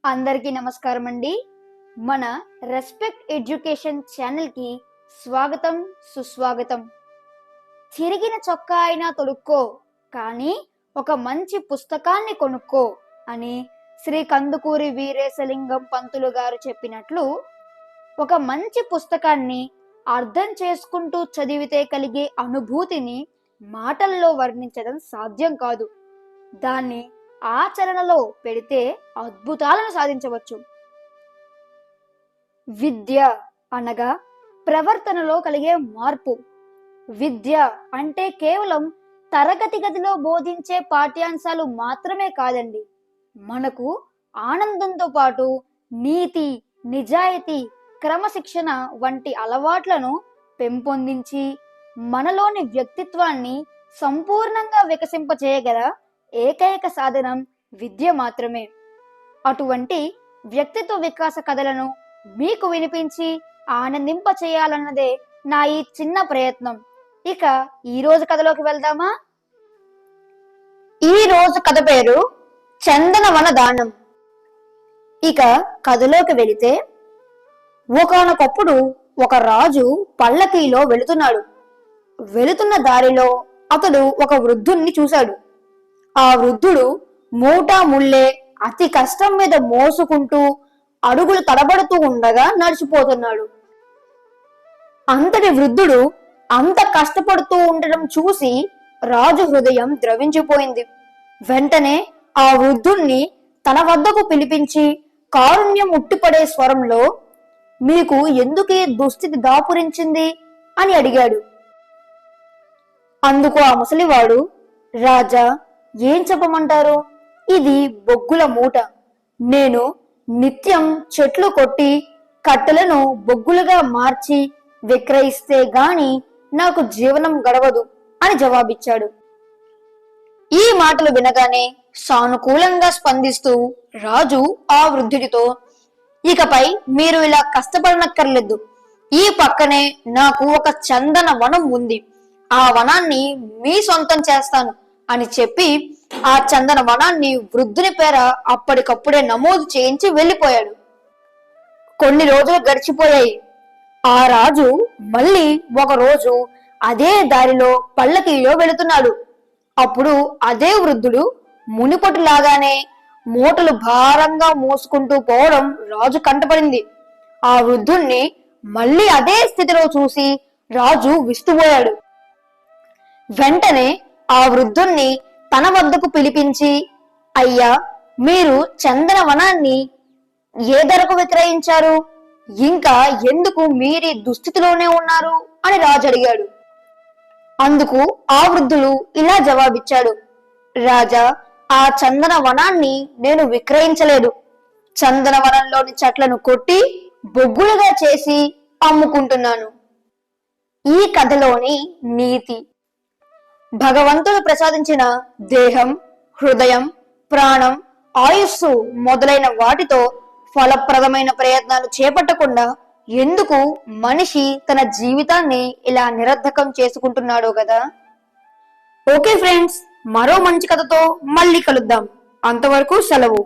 అందరికీ నమస్కారం అండి. మన రెస్పెక్ట్ ఎడ్యుకేషన్ ఛానల్కి స్వాగతం, సుస్వాగతం. చిరిగిన చొక్కా అయినా తొడుక్కో, కానీ ఒక మంచి పుస్తకాన్ని కొనుక్కో అని శ్రీ కందుకూరి వీరేశలింగం పంతులు గారు చెప్పినట్లు, ఒక మంచి పుస్తకాన్ని అర్థం చేసుకుంటూ చదివితే కలిగే అనుభూతిని మాటల్లో వర్ణించడం సాధ్యం కాదు. దాన్ని ఆచరణలో పెడితే అద్భుతాలను సాధించవచ్చు. విద్య అనగా ప్రవర్తనలో కలిగే మార్పు. విద్య అంటే కేవలం తరగతి గదిలో బోధించే పాఠ్యాంశాలు మాత్రమే కాదండి. మనకు ఆనందంతో పాటు నీతి, నిజాయితీ, క్రమశిక్షణ వంటి అలవాట్లను పెంపొందించి మనలోని వ్యక్తిత్వాన్ని సంపూర్ణంగా వికసింపచేయగల ఏకైక సాధనం విద్య మాత్రమే. అటువంటి వ్యక్తిత్వ వికాస కథలను మీకు వినిపించి ఆనందింప చేయాలన్నదే నా ఈ చిన్న ప్రయత్నం. ఇక ఈ రోజు కథలోకి వెళ్దామా? ఈ రోజు కథ పేరు చందనవన దానం. ఇక కథలోకి వెళితే, ఒకానొకప్పుడు ఒక రాజు పల్లకీలో వెళుతున్నాడు. వెళుతున్న దారిలో అతడు ఒక వృద్ధుణ్ణి చూశాడు. ఆ వృద్ధుడు మూటా ముల్లే అతి కష్టం మీద మోసుకుంటూ అడుగులు తడబడుతూ ఉండగా నడిచిపోతున్నాడు. అంతటి వృద్ధుడు అంత కష్టపడుతూ ఉండడం చూసి రాజు హృదయం ద్రవించిపోయింది. వెంటనే ఆ వృద్ధుణ్ణి తన వద్దకు పిలిపించి కారుణ్యం ఉట్టిపడే స్వరంలో, మీకు ఎందుకు ఈ దుస్థితి దాపురించింది అని అడిగాడు. అందుకు ఆ ముసలివాడు, రాజా, ఏం చెప్పమంటారు? ఇది బొగ్గుల మూట. నేను నిత్యం చెట్లు కొట్టి కట్టెలను బొగ్గులుగా మార్చి విక్రయిస్తే గాని నాకు జీవనం గడవదు అని జవాబిచ్చాడు. ఈ మాటలు వినగానే సానుకూలంగా స్పందిస్తూ రాజు ఆ వృద్ధుడితో, ఇకపై మీరు ఇలా కష్టపడనక్కర్లేదు. ఈ పక్కనే నాకు ఒక చందన వనం ఉంది. ఆ వనాన్ని మీ సొంతం చేస్తాను అని చెప్పి ఆ చందన వనాన్ని వృద్ధుని పేర అప్పటికప్పుడే నమోదు చేయించి వెళ్లిపోయాడు. కొన్ని రోజులు గడిచిపోయాయి. ఆ రాజు మళ్ళీ ఒక రోజు అదే దారిలో పల్లకీలో వెళుతున్నాడు. అప్పుడు అదే వృద్ధుడు మునిపటిలాగానే మూటలు భారంగా మోసుకుంటూ పోవడం రాజు కంటపడింది. ఆ వృద్ధుణ్ణి మళ్ళీ అదే స్థితిలో చూసి రాజు విస్తుపోయాడు. వెంటనే ఆ వృద్ధుణ్ణి తన వద్దకు పిలిపించి, అయ్యా, మీరు చందన వనాన్ని ఏ ధరకు విక్రయించారు? ఇంకా ఎందుకు మీరీ దుస్థితిలోనే ఉన్నారు అని రాజు అడిగాడు. అందుకు ఆ వృద్ధుడు ఇలా జవాబిచ్చాడు, రాజా, ఆ చందన వనాన్ని నేను విక్రయించలేదు. చందన వనంలోని చెట్లను కొట్టి బొగ్గులుగా చేసి అమ్ముకుంటున్నాను. ఈ కథలోని నీతి: భగవంతుడు ప్రసాదించిన దేహం, హృదయం, ప్రాణం, ఆయుస్సు మొదలైన వాటితో ఫలప్రదమైన ప్రయత్నాలు చేపట్టకుండా ఎందుకు మనిషి తన జీవితాన్ని ఇలా నిరర్ధకం చేసుకుంటున్నాడో కదా. ఓకే ఫ్రెండ్స్, మరో మంచి కథతో మళ్ళీ కలుద్దాం. అంతవరకు సెలవు.